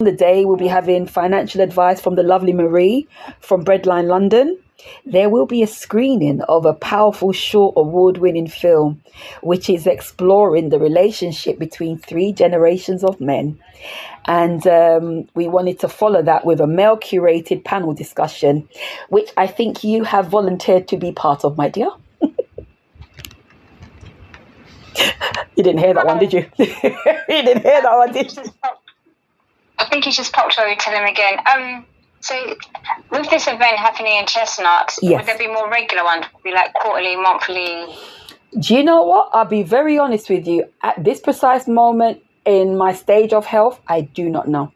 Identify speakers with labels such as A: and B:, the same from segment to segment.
A: the day, we'll be having financial advice from the lovely Marie from Breadline London. There will be a screening of a powerful short award-winning film, which is exploring the relationship between 3 generations of men. And we wanted to follow that with a male-curated panel discussion, which I think you have volunteered to be part of, my dear. You didn't hear that one, did you? You didn't hear that one, did you?
B: I think you just popped over to them again. So with this event happening in Chestnuts,
A: Yes.
B: would there be more regular ones? Would it be like quarterly, monthly?
A: Do you know what? I'll be very honest with you. At this precise moment in my stage of health, I do not know.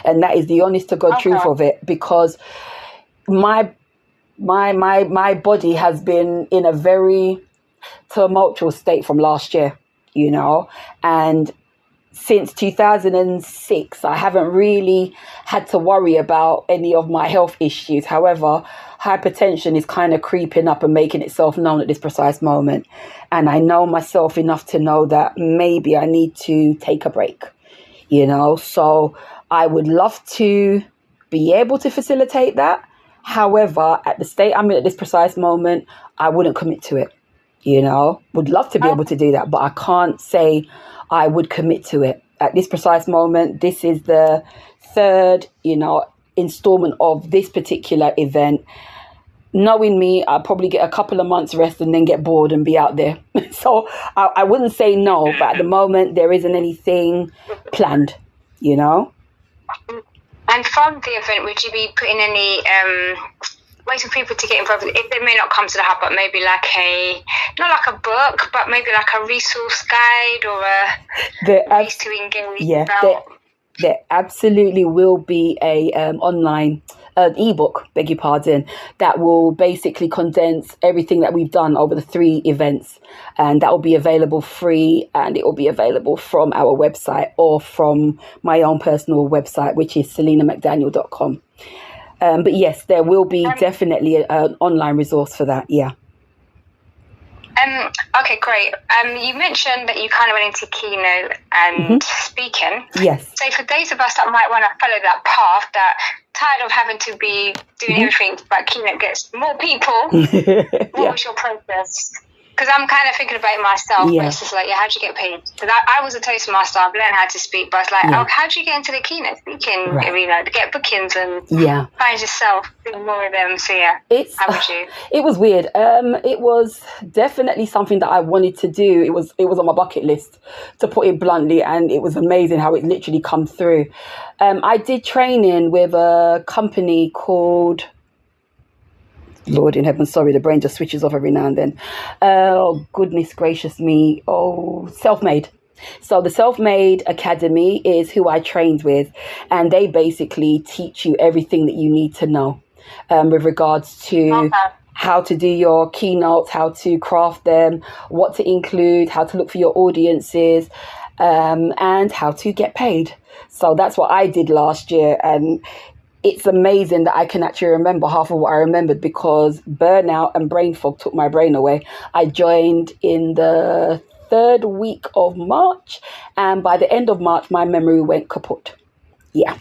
A: And that is the honest to God truth of it, because my body has been in a very tumultuous state from last year, you know, and since 2006, I haven't really had to worry about any of my health issues. However, hypertension is kind of creeping up and making itself known at this precise moment. And I know myself enough to know that maybe I need to take a break, you know. So I would love to be able to facilitate that. However, at the state I'm in at this precise moment, I wouldn't commit to it, you know. Would love to be able to do that, but I can't say I would commit to it at this precise moment. This is the 3rd, you know, installment of this particular event. Knowing me, I'll probably get a couple of months rest and then get bored and be out there. So I wouldn't say no, but at the moment there isn't anything planned, you know.
B: And from the event, would you be putting any ways for people to get involved? If they may not come to the hub, but maybe like not like a book, but maybe like a resource guide or a ways to engage.
A: Yeah, there absolutely will be a online ebook, beg your pardon, that will basically condense everything that we've done over the 3 events, and that will be available free, and it will be available from our website or from my own personal website, which is celenamcdaniel.com. But yes, there will be definitely an online resource for that. Yeah.
B: Okay, great. You mentioned that you kind of went into Keynote and speaking.
A: Yes.
B: So for those of us that might want to follow that path, that tired of having to be doing everything, but Keynote gets more people, what was your process? Because I'm kind of thinking about it myself, but it's just like, how'd you get paid? Because I was a Toastmaster, I've learned how to speak, but it's like, how'd you get into the Keynote speaking arena to get bookings and find yourself doing more of them? So how would you?
A: It was weird. It was definitely something that I wanted to do. It was on my bucket list, to put it bluntly, and it was amazing how it literally come through. I did training with a company called, Lord in heaven, sorry, the brain just switches off every now and then. Oh, goodness gracious me. Oh, Self-Made. So the Self-Made Academy is who I trained with, and they basically teach you everything that you need to know with regards to how to do your keynotes, how to craft them, what to include, how to look for your audiences, and how to get paid. So that's what I did last year, and it's amazing that I can actually remember half of what I remembered, because burnout and brain fog took my brain away. I joined in the 3rd week of March, and by the end of March, my memory went kaput. Yeah.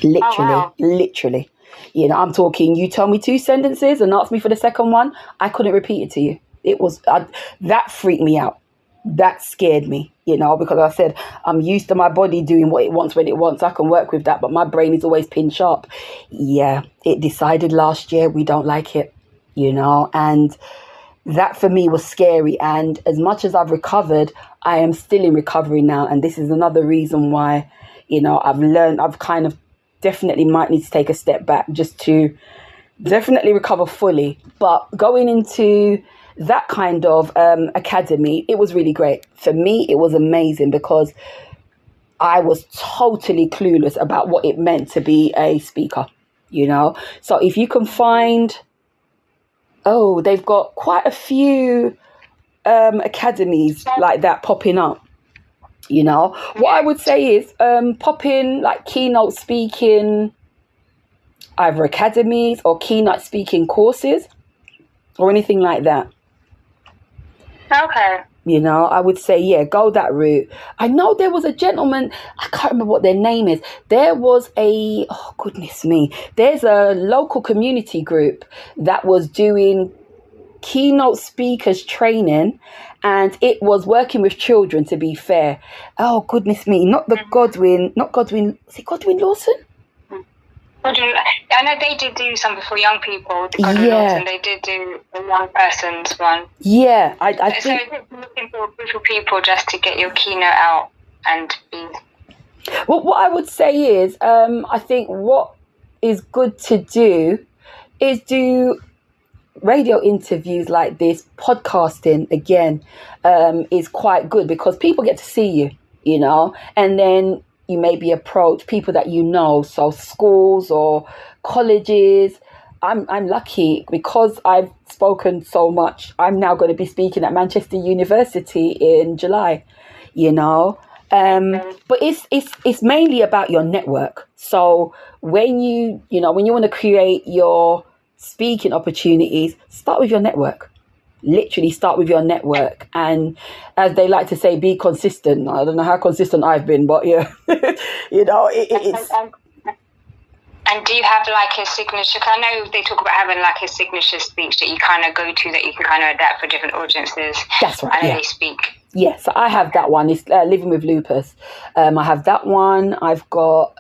A: Literally. You know, I'm talking, you tell me 2 sentences and ask me for the second one, I couldn't repeat it to you. It was, that freaked me out. That scared me, you know, because I said, I'm used to my body doing what it wants when it wants. I can work with that, but my brain is always pin sharp. Yeah, it decided last year we don't like it, you know, and that for me was scary. And as much as I've recovered, I am still in recovery now. And this is another reason why, you know, I've kind of definitely might need to take a step back just to definitely recover fully. But going into that kind of academy, it was really great. For me, it was amazing because I was totally clueless about what it meant to be a speaker, you know. So if you can find, they've got quite a few academies like that popping up, you know. What I would say is pop in like keynote speaking, either academies or keynote speaking courses or anything like that.
B: Okay.
A: You know, I would say, yeah, go that route. I know there was a gentleman, I can't remember what their name is. There was oh goodness me, there's a local community group that was doing keynote speakers training, and it was working with children, to be fair. Oh goodness me, not Godwin, is it Godwin Lawson?
B: I know they did do something for young people. And they did do a young person's one.
A: Yeah, I think.
B: So it's looking for a group of people just to get your keynote out and be.
A: Well, what I would say is, I think what is good to do is do radio interviews like this. Podcasting again is quite good because people get to see you, you know, and then you maybe approach people that you know, so schools or colleges. I'm lucky because I've spoken so much. I'm now going to be speaking at Manchester University in July, you know. But it's mainly about your network. So when you want to create your speaking opportunities, start with your network. Literally start with your network, and as they like to say, be consistent. I don't know how consistent I've been, but yeah, you know, it's.
B: And do you have like a signature? Cause I know they talk about having like a signature speech that you kind of go to that you can kind of adapt for different audiences.
A: That's right.
B: And they speak.
A: Yes, I have that one. It's Living with Lupus. I have that one. I've got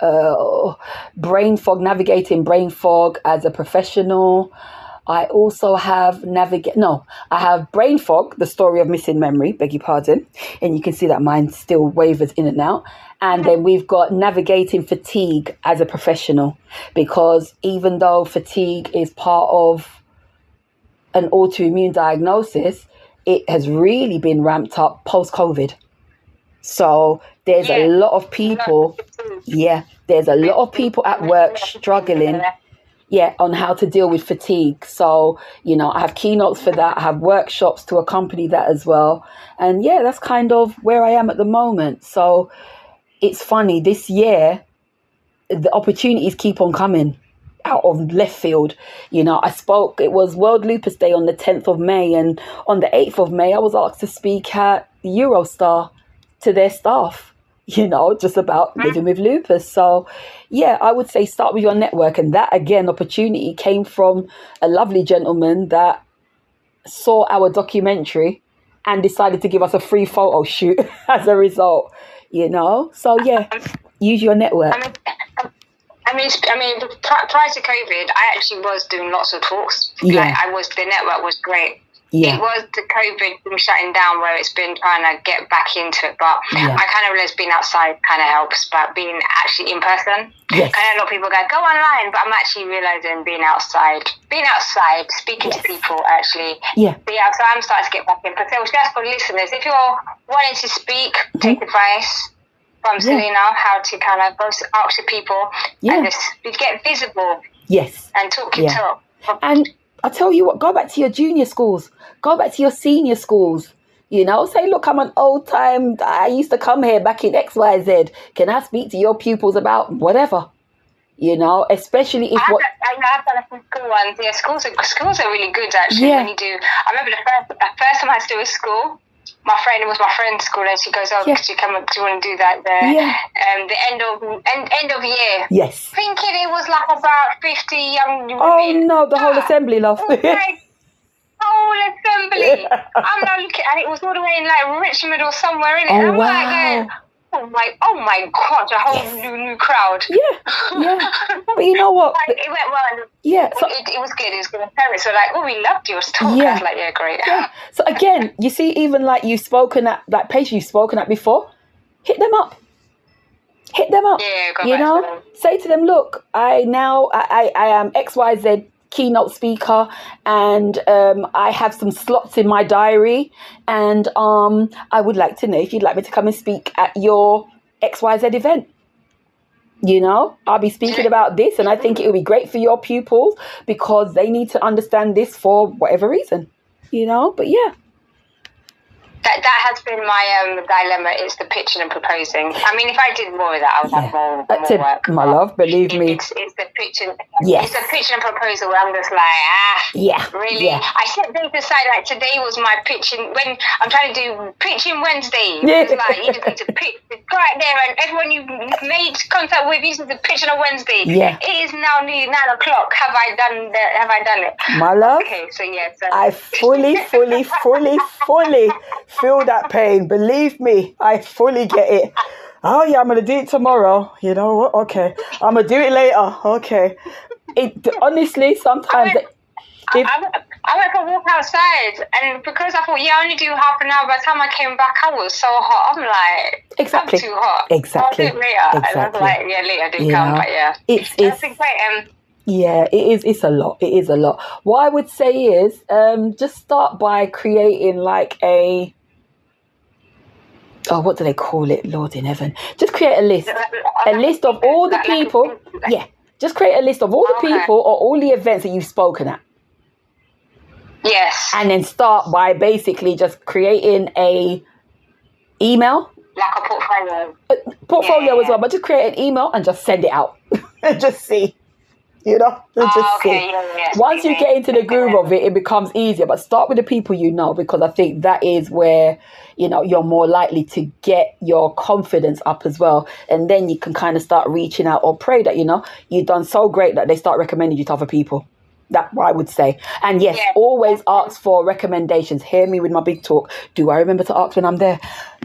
A: navigating brain fog as a professional. I also have I have brain fog, the story of missing memory, beg your pardon. And you can see that mine still wavers in and out. And then we've got navigating fatigue as a professional, because even though fatigue is part of an autoimmune diagnosis, it has really been ramped up post-COVID. So there's a lot of people, there's a lot of people at work struggling on how to deal with fatigue. So, you know, I have keynotes for that. I have workshops to accompany that as well. And that's kind of where I am at the moment. So it's funny, this year, the opportunities keep on coming out of left field. You know, it was World Lupus Day on the 10th of May. And on the 8th of May, I was asked to speak at Eurostar to their staff, you know, just about living with lupus. So, I would say start with your network. And that, again, opportunity came from a lovely gentleman that saw our documentary and decided to give us a free photo shoot as a result, you know. So, use your network.
B: I mean, prior to COVID, I actually was doing lots of talks.
A: Yeah.
B: The network was great.
A: Yeah.
B: It was the COVID thing shutting down where it's been trying to get back into it. But I kind of realized being outside kind of helps, but being actually in person.
A: Yes.
B: I know a lot of people go online, but I'm actually realizing being outside, speaking to people actually.
A: Yeah.
B: So I'm starting to get back in. But so just for listeners, if you're wanting to speak, take advice from Celena, how to kind of go out to people and just get visible.
A: Yes.
B: And talk your talk.
A: And I tell you what, go back to your junior schools, go back to your senior schools, you know, say, look, I'm an old time, I used to come here back in XYZ. Can I speak to your pupils about whatever? You know, especially if
B: I've done a few school ones. Yeah, schools are really good actually. When you do, I remember the first time I had to do a school. It was my friend's school, and she goes, could you come up, do you want to do that there?
A: Yeah.
B: The end of year.
A: Yes.
B: Thinking it was like about 50 young women.
A: Oh no, the whole assembly, love.
B: Whole assembly. I'm not looking, and it was all the way in like Richmond or somewhere in it.
A: Oh,
B: I'm
A: wow.
B: oh my God, a whole new crowd.
A: Yeah. But you know what?
B: It went well.
A: Yeah. So,
B: it was good. It was good. And parents were like, oh, we loved your talk.
A: Yeah.
B: I was like, yeah, great.
A: Yeah. So again, you see, even like you've spoken at, like patients you've spoken at before, hit them up.
B: Yeah,
A: you know, say to them, look, I am XYZ keynote speaker, and I have some slots in my diary, and I would like to know if you'd like me to come and speak at your XYZ event. You know, I'll be speaking about this, and I think it would be great for your pupils because they need to understand this for whatever reason, you know. But
B: that has been my dilemma. It's the pitching and proposing. I mean, if I did more of that, I would have more work.
A: My love, believe me.
B: It's the pitching. It's a pitching proposal where I'm just like, really?
A: Yeah.
B: I set days aside, like today was my pitching, when I'm trying to do pitching Wednesday. It's like, you just need to pitch, go out there and everyone you've made contact with, you need to pitch on a Wednesday.
A: Yeah.
B: It is now nearly 9 o'clock. Have I done it?
A: My love,
B: okay, so yes.
A: I fully feel that pain. Believe me, I fully get it. Oh yeah, I'm gonna do it tomorrow. You know what? Okay, I'm gonna do it later. Okay. It honestly sometimes.
B: I went for a walk outside, and because I thought, I only do half an hour. By the time I came back, I was so hot. I'm like,
A: exactly.
B: I'm too hot.
A: Exactly.
B: I'll do it later.
A: Exactly.
B: And I was like, later do come, but
A: it's
B: great.
A: Yeah, it is. It's a lot. It is a lot. What I would say is, just start by creating like what do they call it? Lord in heaven. Just create a list. A list of all the people. Yeah. Just create a list of all the people or all the events that you've spoken at.
B: Yes.
A: And then start by basically just creating a email.
B: Like a portfolio.
A: Portfolio as well, but just create an email and just send it out. And just see. You know, see. Once you get into the groove of it, it becomes easier. But start with the people you know, because I think that is where, you're more likely to get your confidence up as well. And then you can kind of start reaching out or pray that, you've done so great that they start recommending you to other people. That's what I would say. And yes, always ask for recommendations. Hear me with my big talk. Do I remember to ask when I'm there?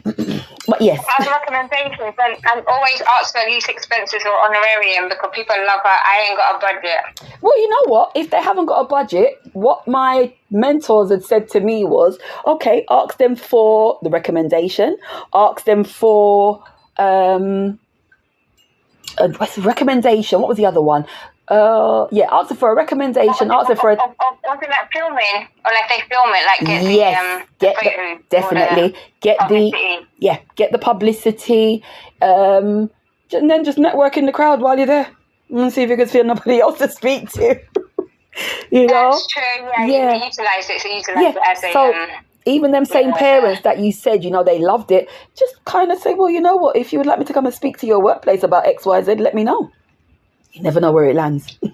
A: But yes.
B: As recommendations, and always ask for least expenses or honorarium, because people love I ain't got a budget.
A: Well, you know what? If they haven't got a budget, what my mentors had said to me was, okay, ask them for the recommendation. Ask them for what's the recommendation? What was the other one? Ask them for a recommendation. Ask them for
B: something like filming, or like they film it, like
A: get the publicity, and then just network in the crowd while you're there, and see if you can find nobody else to speak to.
B: That's true. Yeah. You utilize it. So utilize it as a.
A: Even them same parents that you said, they loved it. Just kind of say, well, you know what? If you would like me to come and speak to your workplace about X, Y, Z, let me know. You never know where it lands.
B: No,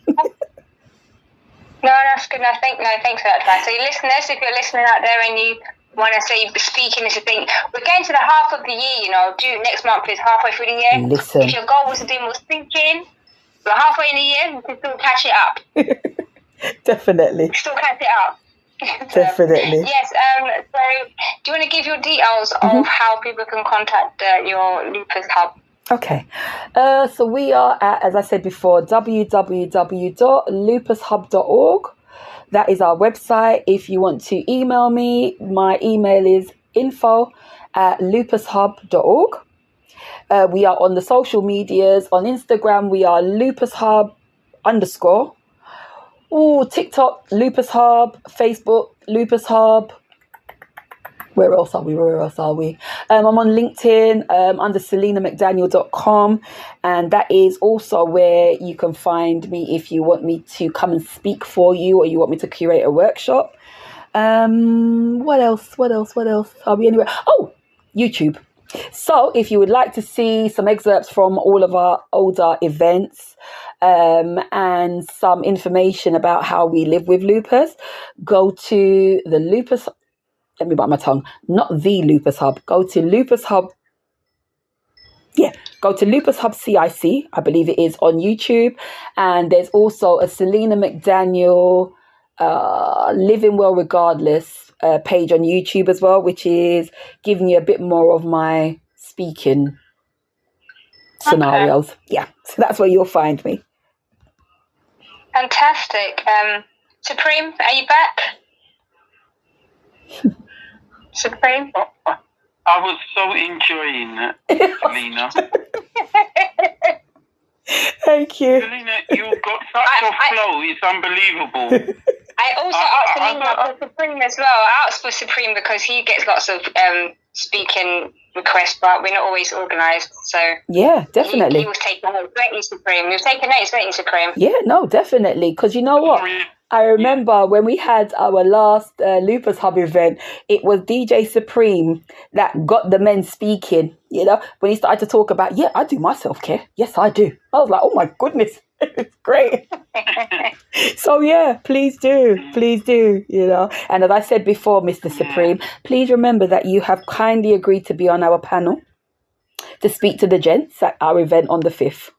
B: that's good. Thanks for that advice. So, listeners, if you're listening out there and you want to say speaking is a thing, we're getting to the half of the year. Next month is halfway through the year.
A: Listen.
B: If your goal was to do more speaking, we're halfway in the year, you can still catch it up.
A: Definitely.
B: Still catch it up.
A: Definitely.
B: Yes. So, do you want to give your details of how people can contact your Lupus Hub?
A: Okay, so we are at, as I said before, www.lupushub.org. That is our website. If you want to email me, my email is info@lupushub.org. We are on the social medias. On Instagram, we are lupushub_. TikTok, Lupus Hub. Facebook, Lupus Hub. Where else are we? I'm on LinkedIn under CelenaMcDaniel.com, and that is also where you can find me if you want me to come and speak for you or you want me to curate a workshop. What else? Are we anywhere? Oh, YouTube. So if you would like to see some excerpts from all of our older events and some information about how we live with lupus, go to the Lupus. Let me bite my tongue. Not the Lupus Hub. Go to Lupus Hub. Yeah, go to Lupus Hub CIC. I believe it is on YouTube. And there's also a Celena McDaniel Living Well Regardless page on YouTube as well, which is giving you a bit more of my speaking scenarios. Yeah, so that's where you'll find me.
B: Fantastic. Supreme, are you back? Supreme?
C: I was so enjoying it, Celena.
A: Thank you.
C: Celena, you've got such a flow, it's unbelievable.
B: I also asked Celena for Supreme as well. I asked for Supreme because he gets lots of speaking requests, but we're not always organised. So
A: yeah, definitely.
B: He was taking notes. Great, Supreme. He was taking notes. Great, Supreme.
A: Yeah, no, definitely. Because you know what? I remember when we had our last Lupus Hub event, it was DJ Supreme that got the men speaking, when he started to talk about, I do my self-care. Yes, I do. I was like, oh my goodness, it's great. So please do, And as I said before, Mr. Supreme, please remember that you have kindly agreed to be on our panel to speak to the gents at our event on the 5th.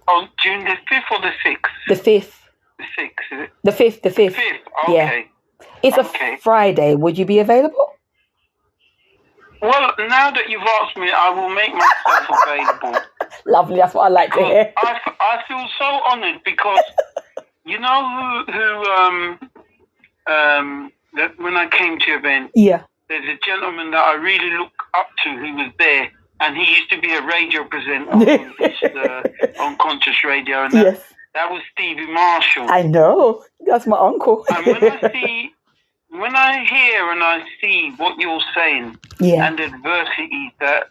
C: On June the 5th or the 6th?
A: The 5th.
C: The 6th, is it?
A: The 5th.
C: The 5th, okay.
A: Yeah. It's a Friday. Would you be available?
C: Well, now that you've asked me, I will make myself available.
A: Lovely, that's what I like to hear.
C: I feel so honoured because you know that when I came to your event, there's a gentleman that I really look up to who was there, and he used to be a radio presenter on Conscious Radio, and that was Stevie Marshall.
A: I know, that's my uncle.
C: And when I hear and I see what you're saying, and the adversity that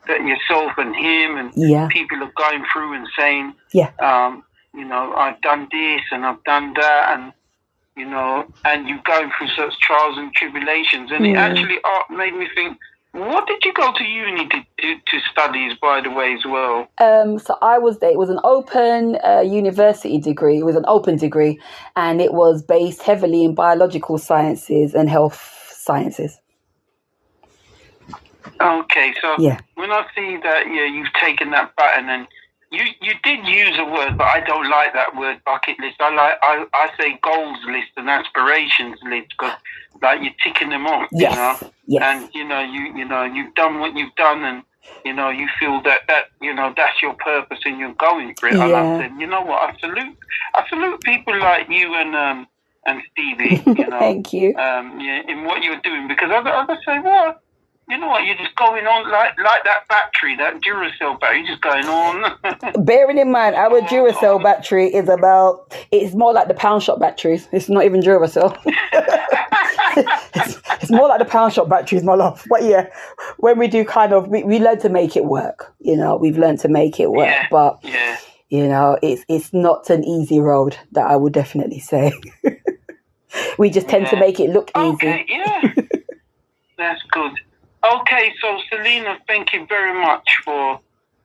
C: yourself and him and people are going through and saying, I've done this and I've done that, and and you're going through such trials and tribulations, and it actually made me think, what did you go to uni to study, by the way, as well?
A: So I was there. It was an open university degree. It was an open degree, and it was based heavily in biological sciences and health sciences.
C: Okay, so when I see that, you've taken that baton, and you did use a word, but I don't like that word, bucket list. I say goals list and aspirations list, because you're ticking them off,
A: Yes.
C: And you've done what you've done, and you feel that that's your purpose and you're going for it. And I said, you know what, I salute people like you and Stevie,
A: Thank you.
C: In what you're doing, because I say, well, you know what, you're just going on like that battery, that Duracell battery, just going on.
A: Bearing in mind, our Duracell battery it's more like the pound shop batteries. It's not even Duracell. it's more like the pound shop batteries, my love. But when we do we learn to make it work. We've learned to make it work. But, it's not an easy road, that I would definitely say. We just tend to make it look easy.
C: Okay, that's good. Okay, so Celena, thank you very much for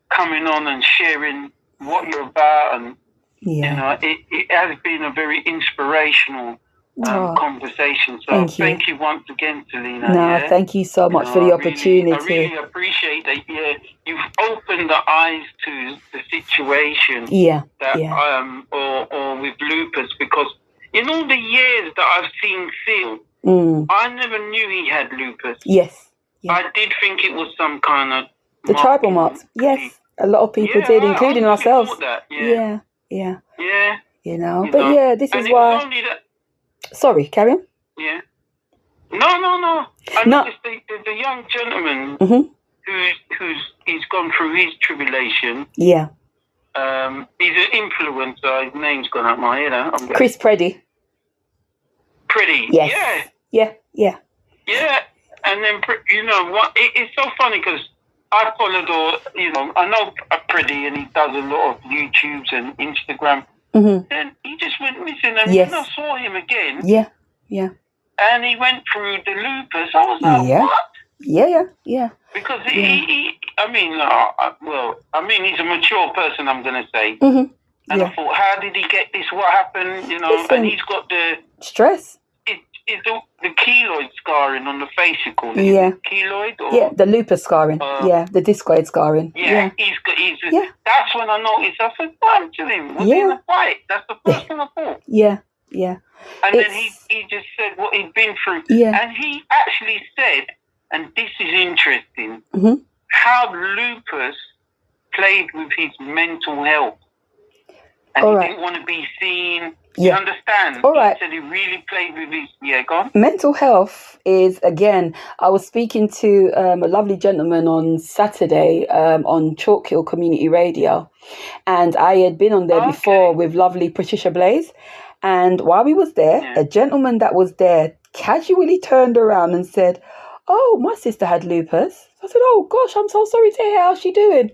C: coming on and sharing what you're about, and it has been a very inspirational conversation. So thank you once again, Celena.
A: No, thank you so much for the opportunity.
C: I really appreciate that. You've opened the eyes to the situation. Or with lupus, because in all the years that I've seen Phil, I never knew he had lupus.
A: Yes.
C: I did think it was some kind of
A: the tribal marks. Yes, a lot of people did, including ourselves.
C: That.
A: Yeah. This is
C: and
A: why. Sorry, carry on.
C: Yeah. No. I noticed the young gentleman he's gone through his tribulation.
A: Yeah.
C: He's an influencer. His name's gone out my head.
A: Chris Preddy.
C: Pretty.
A: Yes. Yeah.
C: And then, what? It's so funny because I followed, I know Pretty, and he does a lot of YouTubes and Instagram. And he just went missing. And when I saw him again, and he went through the lupus, I was like, what?
A: Yeah.
C: Because he's a mature person, I'm going to say. And I thought, how did he get this? What happened? And he's got the
A: stress.
C: It's the keloid scarring on the face, you call it. Keloid? Or,
A: the lupus scarring. The discoid scarring.
C: He's that's when I noticed. I said, damn to him. Was he in a fight? That's the first thing I thought.
A: Yeah.
C: And then he just said what he'd been through. And he actually said, and this is interesting, how lupus played with his mental health. And he didn't want to be seen. You understand?
A: All right.
C: He said he really played with his... Yeah, go on.
A: Mental health is, again, I was speaking to a lovely gentleman on Saturday on Chalk Hill Community Radio. And I had been on there before with lovely Patricia Blaze. And while we was there, a gentleman that was there casually turned around and said, oh, my sister had lupus. I said, oh, gosh, I'm so sorry to hear how she doing.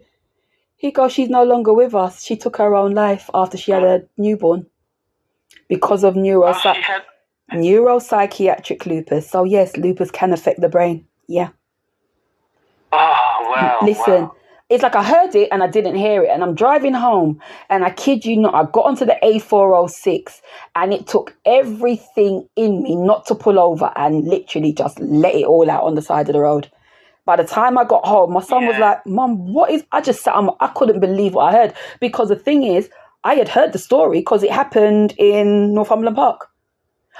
A: He goes, she's no longer with us. She took her own life after she had a newborn because of neuropsychiatric lupus. So yes, lupus can affect the brain. Yeah.
C: Oh, wow.
A: Listen, it's like I heard it and I didn't hear it. And I'm driving home and I kid you not, I got onto the A406 and it took everything in me not to pull over and literally just let it all out on the side of the road. By the time I got home, my son was like, Mum, what is... I just sat on... I couldn't believe what I heard. Because the thing is, I had heard the story because it happened in Northumberland Park.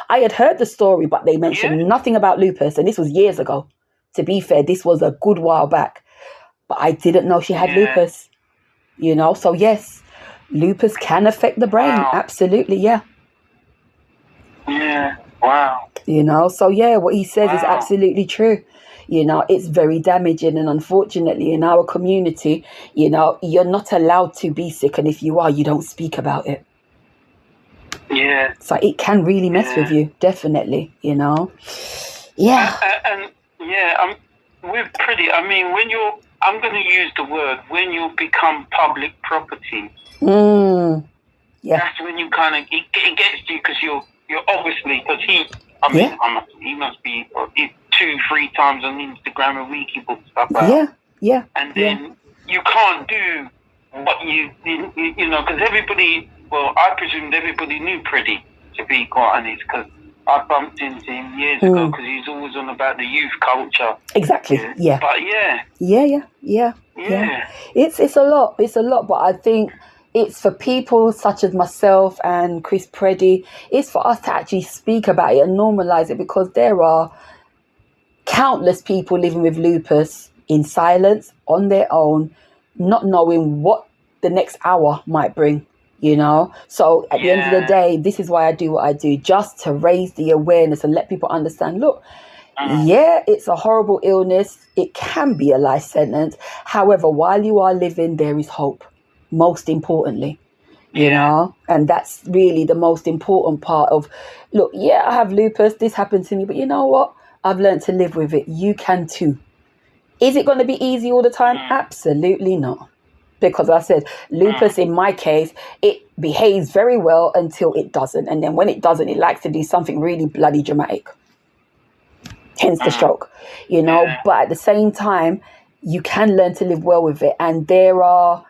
A: I had heard the story, but they mentioned nothing about lupus. And this was years ago. To be fair, this was a good while back. But I didn't know she had lupus. You know? So yes, lupus can affect the brain. Wow. Absolutely, yeah.
C: Yeah, wow.
A: You know? So yeah, what he says is absolutely true. You know, it's very damaging. And unfortunately, in our community, you know, you're not allowed to be sick. And if you are, you don't speak about it.
C: Yeah.
A: So it can really mess with you. Definitely, you know. Yeah.
C: We're pretty... I mean, when you're... I'm going to use the word, when you become public property.
A: Yeah.
C: That's when you kind of... It gets to you because you're obviously... Because he must be... 2-3 times on Instagram a week he puts stuff out.
A: Yeah.
C: And then you can't do what you know, because everybody, well, I presumed everybody knew Pretty, to be quite honest, because I bumped into him years ago because he's always on about the youth culture.
A: Exactly. Yeah.
C: But
A: Yeah. It's a lot, but I think it's for people such as myself and Chris Preddy, it's for us to actually speak about it and normalize it, because there are countless people living with lupus in silence, on their own, not knowing what the next hour might bring, you know. So at the end of the day, this is why I do what I do, just to raise the awareness and let people understand, look, it's a horrible illness. It can be a life sentence. However, while you are living, there is hope, most importantly. You know, and that's really the most important part of, look, I have lupus, this happened to me, but you know what? I've learned to live with it. You can too. Is it going to be easy all the time? Absolutely not. Because I said, lupus in my case, it behaves very well until it doesn't. And then when it doesn't, it likes to do something really bloody dramatic. Hence the stroke, you know. But at the same time, you can learn to live well with it. And there are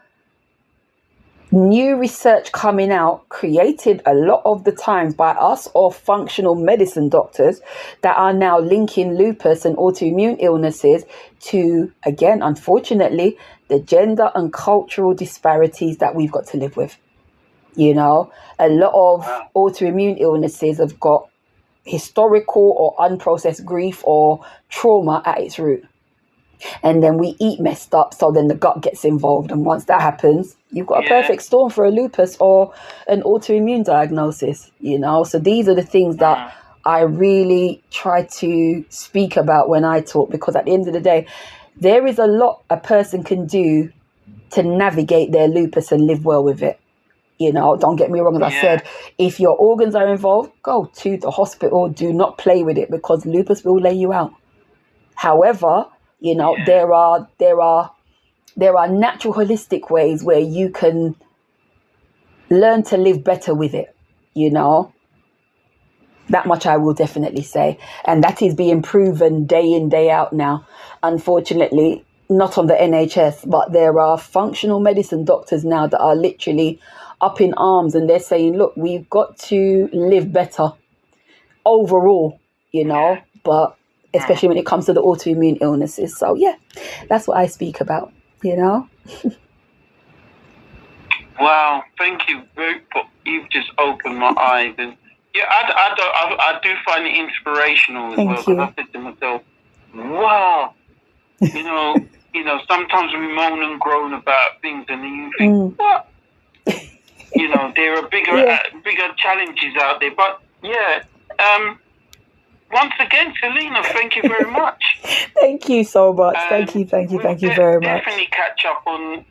A: new research coming out, created a lot of the times by us or functional medicine doctors, that are now linking lupus and autoimmune illnesses to, again, unfortunately, the gender and cultural disparities that we've got to live with. You know, a lot of autoimmune illnesses have got historical or unprocessed grief or trauma at its root. And then we eat messed up, so then the gut gets involved. And once that happens, you've got a perfect storm for a lupus or an autoimmune diagnosis, you know. So these are the things that I really try to speak about when I talk, because at the end of the day, there is a lot a person can do to navigate their lupus and live well with it. You know, don't get me wrong, as I said, if your organs are involved, go to the hospital. Do not play with it, because lupus will lay you out. However, you know, there are natural holistic ways where you can learn to live better with it, you know. That much I will definitely say. And that is being proven day in, day out now. Unfortunately, not on the NHS, but there are functional medicine doctors now that are literally up in arms, and they're saying, look, we've got to live better overall, you know, but especially when it comes to the autoimmune illnesses. So yeah, that's what I speak about, you know.
C: Wow, thank you. You've just opened my eyes, and I do find it inspirational as well, because I said to myself, wow, you know, sometimes we moan and groan about things, and then you think, what? You know, there are bigger challenges out there, but once again, Celena, thank you very much.
A: Thank you so much. Thank you very much.
C: Definitely catch up on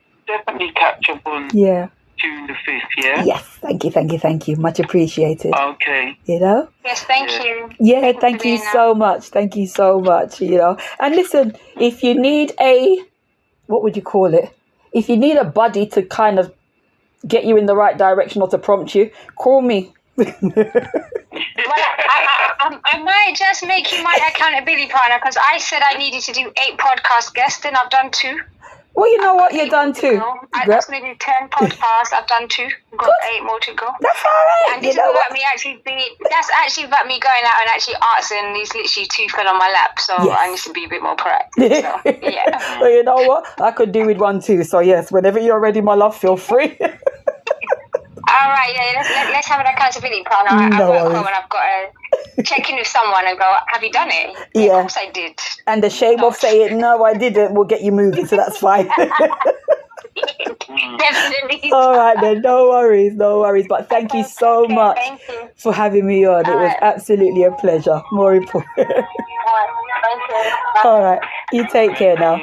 C: June the 5th, yeah?
A: Yes, thank you. Much appreciated.
C: Okay.
A: You know?
B: Yes, thank you.
A: Yeah, thank you so much. Thank you so much, you know. And listen, if you need what would you call it? if you need a buddy to kind of get you in the right direction or to prompt you, call me.
B: Well, I might just make you my accountability partner, because I said I needed to do 8 podcast guests, and I've done 2.
A: Well, you know what? You're done too.
B: I just needed 10 podcasts. I've done 2. Got 8 more to go.
A: That's all right.
B: And this is about me that's actually about me going out and actually asking. These literally 2 fell on my lap, so I need to be a bit more proactive. So, yeah.
A: Well, you know what? I could do with 1 too. So yes, whenever you're ready, my love, feel free.
B: All right, yeah, let's have an accountability partner. I work home and I've got to check in with someone and go, have you done it? Yeah, of course I did.
A: And the shame of saying, no, I didn't, will get you moving, so that's fine.
B: Definitely.
A: All right then, no worries. But thank you so much for having me on. It was absolutely a pleasure. More important.
B: Thank you.
A: All right, you take care now.